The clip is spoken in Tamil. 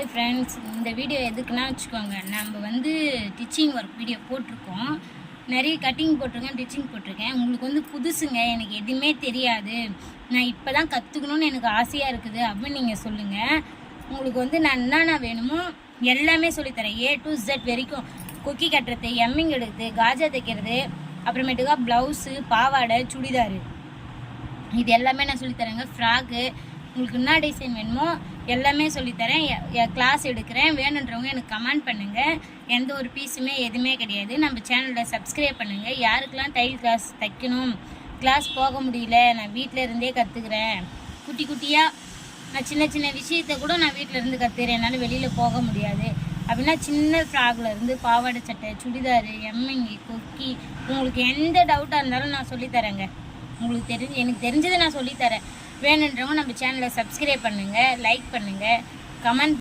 ஹாய் ஃப்ரெண்ட்ஸ், இந்த வீடியோ எதுக்குன்னா வச்சுக்கோங்க, நம்ம வந்து டிச்சிங் ஒர்க் வீடியோ போட்டிருக்கோம். நிறைய கட்டிங் போட்டிருக்கேன், டிச்சிங் போட்டிருக்கேன். உங்களுக்கு வந்து புதுசுங்க, எனக்கு எதுவுமே தெரியாது, நான் இப்போ தான் கற்றுக்கணுன்னு எனக்கு ஆசையாக இருக்குது அப்படின்னு நீங்கள் சொல்லுங்கள். உங்களுக்கு வந்து நான் என்னென்ன வேணுமோ எல்லாமே சொல்லித்தரேன். A to Z வரைக்கும். கொக்கி கட்டுறது, எம்மிங் எடுக்கிறது, காஜா தைக்கிறது, அப்புறமேட்டுக்கா ப்ளவுஸு, பாவாடை, சுடிதாரு, இது எல்லாமே நான் சொல்லித்தரேங்க. ஃப்ராக்கு, உங்களுக்கு என்ன டிசைன் வேணுமோ எல்லாமே சொல்லித்தரேன். கிளாஸ் எடுக்கிறேன். வேணுன்றவங்க எனக்கு கமெண்ட் பண்ணுங்கள். எந்த ஒரு பீஸுமே எதுவுமே கிடையாது. நம்ம சேனலில் சப்ஸ்கிரைப் பண்ணுங்கள். யாருக்கெல்லாம் தையல் கிளாஸ் தைக்கணும், கிளாஸ் போக முடியல, நான் வீட்டில் இருந்தே கற்றுக்குறேன், குட்டி குட்டியாக நான் சின்ன சின்ன விஷயத்தை கூட நான் வீட்டில் இருந்து கற்றுக்கிறேன், என்னால் வெளியில் போக முடியாது அப்படின்னா சின்ன ஃப்ராக்ல இருந்து பாவாடை சட்டை, சுடிதாரு, எம்மிங்கி, கொக்கி, உங்களுக்கு எந்த டவுட்டாக இருந்தாலும் நான் சொல்லித்தரேங்க. உங்களுக்கு எனக்கு தெரிஞ்சதை நான் சொல்லித்தரேன். வேணுன்றவங்க நம்ம சேனலை சப்ஸ்கிரைப் பண்ணுங்கள், லைக் பண்ணுங்கள், கமெண்ட்